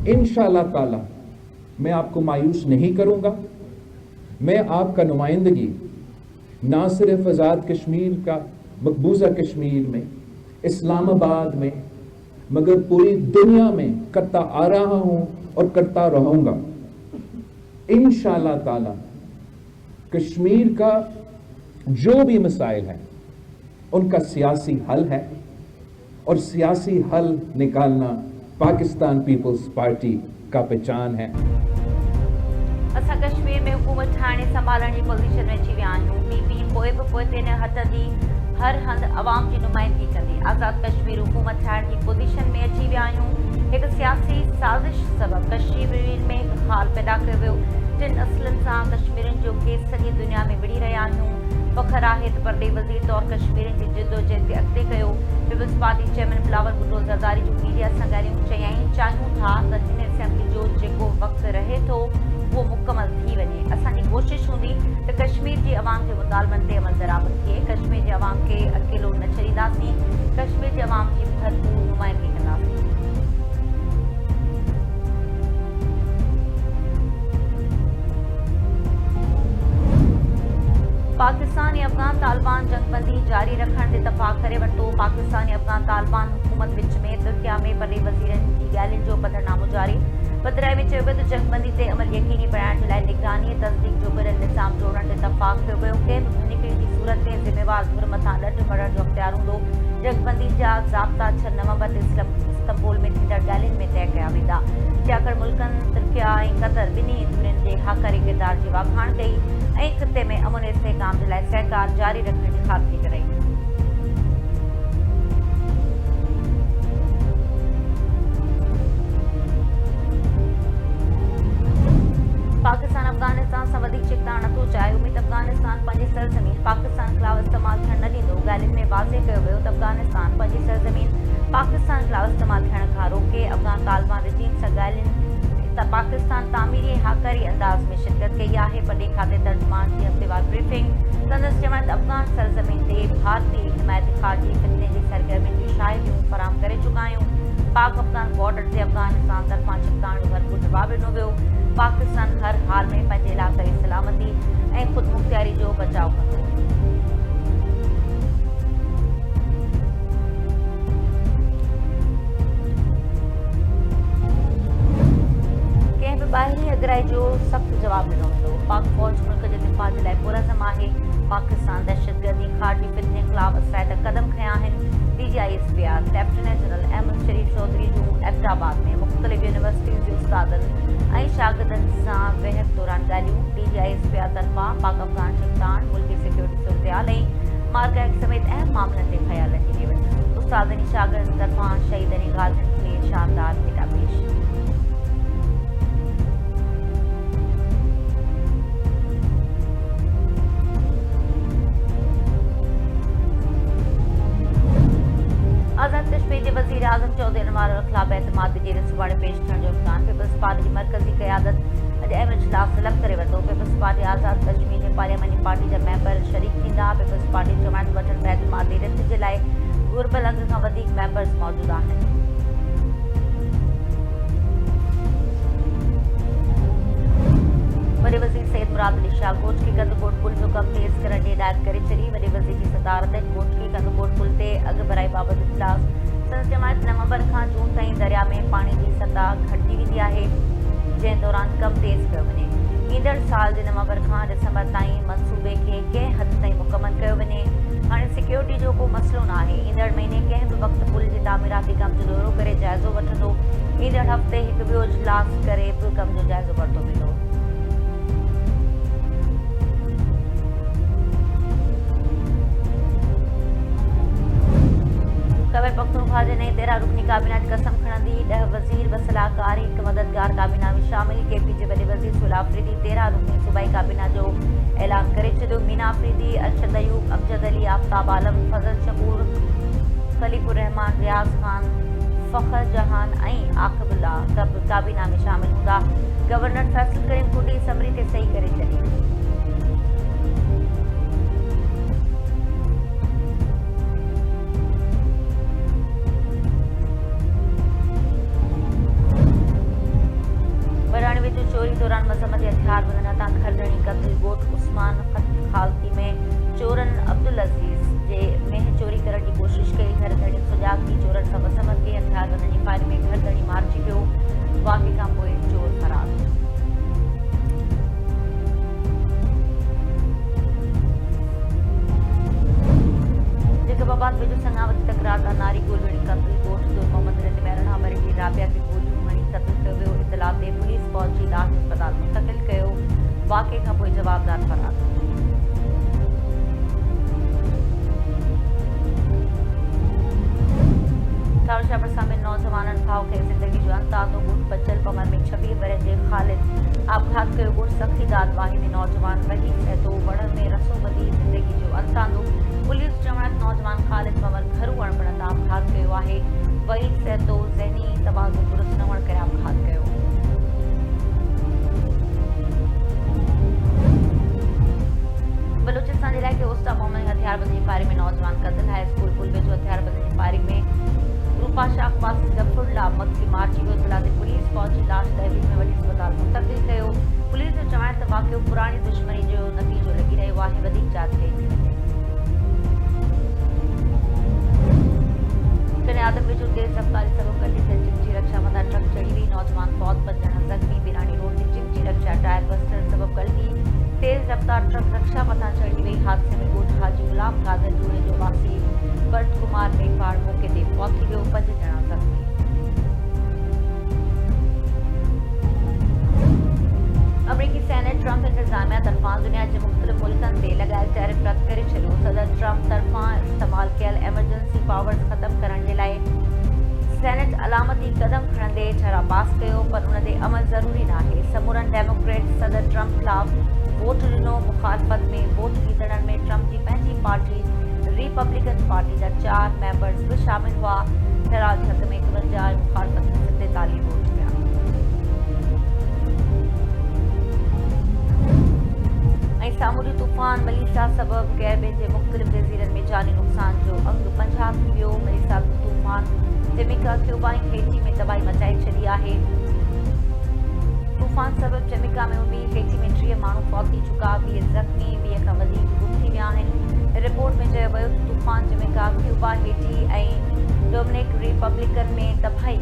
इंशाअल्लाह ताला मैं आपको मायूस नहीं करूंगा। मैं आपका नुमाइंदगी ना सिर्फ आज़ाद कश्मीर का मकबूजा कश्मीर में, इस्लामाबाद में, मगर पूरी दुनिया में करता आ रहा हूं और करता रहूंगा। इंशाअल्लाह ताला कश्मीर का जो भी मसाइल है उनका सियासी हल है, और सियासी हल निकालना पाकिस्तान पीपल्स पार्टी का पहचान है। असां कश्मीर में हुकूमत ठाणे संभालण जी पोज़ीशन में अची विया आहियूं। पीपी पोइ बि पोइते न हटंदी, हर हंधि अवाम जी नुमाइंदगी कंदी। आज़ाद कश्मीर हुकूमत ठाहिण जी पोज़ीशन में अची विया आहियूं। हिकु सियासी साज़िश सबबि कश्मीर में हिकु हाल पैदा कयो वियो। टिनि असलनि सां कश्मीरनि जो केस सॼी दुनिया में विढ़ी रहिया आहियूं। फ़ख्रु आहे त परॾे वज़ीर तौरु कश्मीरनि जी जिदोजहद खे अॻिते कयो। Peoples Party chairman Bilawal Bhutto Zardari जूं मीडिया सां ॻाल्हियूं चयाईं, चाहियूं था त हिन असेंबली जो जेको वक़्तु रहे थो वो मुकमल थी वञे। असांजी कोशिश हूंदी त कश्मीर जी अवाम जे मुतालबनि ते अमल दरामद थिए। कश्मीर जे अवाम खे अकेलो न छॾींदासीं, कश्मीर जे अवाम जी भरपूर नुमाइंदगी कंदासीं। पाकिस्तानी अफगान तालिबान जंगबंदी जारी रखण ते इतफ़ाक़ करे वरितो। पाकिस्तानी अफगान तालिबान हुकूमत विच में तुर्किया में परॾे वज़ीरनि जी ॻाल्हियुनि जो पधरनामो जारी। पधिराए में चयो वियो त जंगबंदी ते अमल यकीनी बणाइण जे लाइ निगरानी तस्दीक जो पिणु निज़ाम जोड़ण ते इतफ़ाक़ कयो वियो। कंहिं बि मुनिकरी जी सूरत में ज़िम्मेवार धुर मथां ॾंड मरण जो अख़्तियार हूंदो। जंगबंदी जा ज़ाब्ता 6 नवंबर ते इस्तंबुल में थींदड़ ॻाल्हियुनि में तय कया वेंदा। ॾियाकड़ मुल्कनि तुर्किया ऐं क़तर ॿिन्ही धुरनि जे हक़ारी किरदार जी वाखाण कई ऐं ख़िते में अमन इस्तेहकाम जे लाइ सहकार जारी रखण जी ख़ातिरी कराई। पाकिस्तान अफगानिस्तान सां वधीक चिकता नथो चाहे। उमीद अफगानिस्तान पंहिंजी सरज़मीन पाकिस्तान ख़िलाफ़ इस्तेमालु थियण न ॾींदो। ॻाल्हियुनि में वाज़ेह कयो वियो त अफगानिस्तान पंहिंजी सरज़मीन पाकिस्तान ख़िलाफ़ इस्तेमालु थियण खां रोके। अफगान तालिबान रजीम सां ॻाल्हियुनि त पाकिस्तान तामीरी हाकारी अंदाज़ में शिरकत कई आहे। परॾे खाते तर्जुमान जी हफ़्तेवार ब्रीफिंग संदसि चवण त अफगान सरज़मीन ते भारतीय हिमायती ख़ारजी फितने जी सरगर्मियुनि जी शाहिदियूं फ़राहम करे चुका आहियूं। पाक अफगान बॉर्डर ते अफगानिस्तान तरफ़ां छिकताइण जो भरपूर जवाबु ॾिनो वियो। पाकिस्तान हर हाल में पंहिंजे इलाइक़े जी सलामती ऐं ख़ुदमुख्तियारी जो बचाव कंदो। कंहिं बि ॿाहिरी अगराई जो सख़्तु जवाबु ॾिनो वेंदो। पाक फ़ौज मुल्क जे दिफ़ा जे लाइ पुरज़म आहे। पाकिस्तान दहशतगर्दी ख़ारजी फितने ख़िलाफ़ असराइता क़दम खंया आहिनि। DGISPR लेफ्टिनेंट जनरल अहमद शरीफ चौधरी जूं एबटाबाद में मुख़्तलिफ़ यूनिवर्सिटीज़ जे उस्तादनि ऐं शागिर्दनि सां बहस दौरान ॻाल्हियूं। DGISPR तरफ़ां पाक अफगान छिकताइण, मुल्की सिक्योरिटी सूरतहाल ऐं मार्केट समेत अहम मामलनि ते ख़याल रखी वेई। उस्तादनि ऐं शागिर्दनि तरफ़ां शहीदनि ग़ाज़ियुनि खे शानदार मेटापेश। आज़ाद कश्मीर के वज़ीर आज़म चौधरी अनवर के ख़िलाफ़ एतमाद जे सुभाणे पेश थियण जो इम्कान। पीपल्स पार्टी की मरकज़ी क़यादत अॼु अहम इजलास तलब करे वरितो। पीपल्स पार्टी आज़ाद कश्मीर में पार्लियामेंटी पार्टी जा मेंबर शरीक थींदा। पीपल्स पार्टी जमायत वठण में एतमादी रिथ जे लाइ घुरिबल अघ खां वधीक मेंबर्स मौजूद आहिनि। वॾे वज़ीर सैयद मुराद अली शाह गोचकी कंदकोट पुल जो कमु तेज़ करण जी हिदायत करे छॾी। वॾे वज़ीर जी सदारत गोचकी कंदकोट पुल ते अघु भराई बाबति इजलास। संदसि जमायत नवंबर खां जून ताईं दरिया में पाणी जी सतह घटिजी वेंदी आहे, जंहिं दौरान कमु तेज़ कयो वञे। ईंदड़ साल जे नवंबर खां दिसंबर ताईं मंसूबे खे कंहिं हद ताईं मुकमल कयो वञे। हाणे सिक्योरिटी जो को मसइलो न आहे। ईंदड़ महीने कंहिं बि वक़्तु पुल जे तामीराती कम जो दौरो करे जाइज़ो वठंदो। ईंदड़ हफ़्ते हिकु ॿियो इजलास करे बि कम जो जाइज़ो वरितो वेंदो। खैबर पख्तूनख्वा जे नई 13 रुकनी काबीना जी कसम खणंदी। 10 वज़ीर, 2 सलाहकार, 1 मददगार काबीना में शामिल। KP जे वॾे वज़ीर सुहेल आफरीदी 13 रुकनी सूबाई काबीना जो ऐलान करे छॾियो। मीना आफरीदी, अरशद अयूब, अमजद अली, आफ्ताब आलम, फज़ल शकूर, खलीकुर रहमान, रियाज़ खान, फ़ख्र जहान ऐं आक़िबुल्ला काबीना में शामिल हूंदा। गवर्नर फैसल करीम कुडी समरी ते सही करे छॾी। दौरान मज़म्मती हथियार बंदना तां खरदणी कत्ल ॻोठ उस्मान हालती में चोरन अब्दुल अज़ीज़ जे मेह चोरी करण की कोशिश कई। घरदड़ी सुजाॻी चोरन सां मज़म्मत कई। हथियार बंदन जी फायरिंग में घरदड़ी मारिजी वियो। वाक़े खां पोइ चोर फरार। जैकबाबाद वेझो संगावती तकरार तां नारी गोलवेणी कत्ल ॻोठ दूर मोहम्मद रिंद में अरिड़हं वर्षे जी राबिया खे गोलियूं हणी क़त्ल कयो वियो। इतला ते पुलिस पहुची लाश अस्पताल मुंतक़िल कयो। वाक़े खां पोइ जवाबदार फरार। थावर शाहपुर में नौजवाननि भाउ खे ज़िंदगी जो अंत आंदो। ॻोठ बचल पमर में 26 वर्ष जे ख़ालिद आपघात कयो। ॻोठ सख़्ती दाद वाही में नौजवान वही सहतो वण में रसो ॿधी ज़िंदगी जो अंत आंदो। पुलिस चवण नौजवान ख़ालिद पमर घरू अणबण तां आपघात कयो आहे। वही सहतो ज़हनी तवाज़ुन दुरुस्त न हुअण करे आपघात कयो। बलूचिस्तान जे इलाइक़े ओस्टा मोहम्मद हथियारबंदी जी फायरिंग में नौजवान क़त्ल। हाई स्कूल पुल वेझो हथियारबंदी जी फायरिंग में रूपा शाह वासी गफुरला मक्सी मारिजी वियो। इतला ते पुलिस पहुची लाश तहवील में वठी अस्पताल मुंतक़िल कयो। पुलिस जो चवण त वाक़ियो पुराणी दुश्मनी जो नतीजो लॻी रहियो आहे। वधीक जांच कई थी वञे। कने आदम वेझो तेज़ रफ़्तारी सबबि गॾियल चिंची रक्षा मथां ट्रक चढ़ी वई। नौजवान फौत 5 ॼणा ज़ख़्मी। बिरानी रोड ते चिंची रक्षा टायर बस्टर सबबि गॾिजी तेज़ रफ़्तार ट्रक रक्षा मथां चढ़ी वई। हादसे में ॻोठ हाजी गुलाम कादर जोड़े जो वासी बट कुमार मेघवाड़ मौके ते फौत थी वियो। 5 ॼणा ज़ख़्मी। अमरीकी सेनेट ट्रंप इंतज़ामिया तरफ़ां दुनिया जे मुख़्तलिफ़ मुल्कनि ते लॻायल टैरिफ रद्द करे छॾियो। सदर ट्रंप तरफ़ां इस्तेमाल कयल एमरजेंसी पावर्स ख़त्म करण जे लाइ सेनेट अलामती क़दम खणंदे ठहरा पास कयो, पर उन ते अमल ज़रूरी नाहे। समूरनि डेमोक्रेट सदर ट्रंप ख़िलाफ़ वोट ॾिनो। मुख़ालिफ़त में वोट ॾींदड़नि में ट्रंप जी पंहिंजी पार्टी रिपब्लिकन पार्टी जा 4 मेंबर्स बि शामिल हुआ। ठहराव जे हक़ में 51 मुख़ालिफ़त में 47 वोट पिया। ऐं सामूंडी तूफ़ान मलीसा सबबि कैरिबियन जे मुख़्तलिफ़ जज़ीरनि में जानी नुक़सान जो अंग 50 थी वियो। मलीसा तूफ़ान जमैका, क्यूबा ऐं हेटी में तबाही मचाए छॾी आहे। तूफ़ान सबबि जमैका में 19, हेटी में 30 माण्हू फौत थी चुका। 20 ज़ख़्मी, 20 खां वधीक गुम थी विया आहिनि। रिपोर्ट में चयो वियो त तूफ़ान जमैका, क्यूबा, हेटी ऐं डोमिनिक रिपब्लिकन में तबाही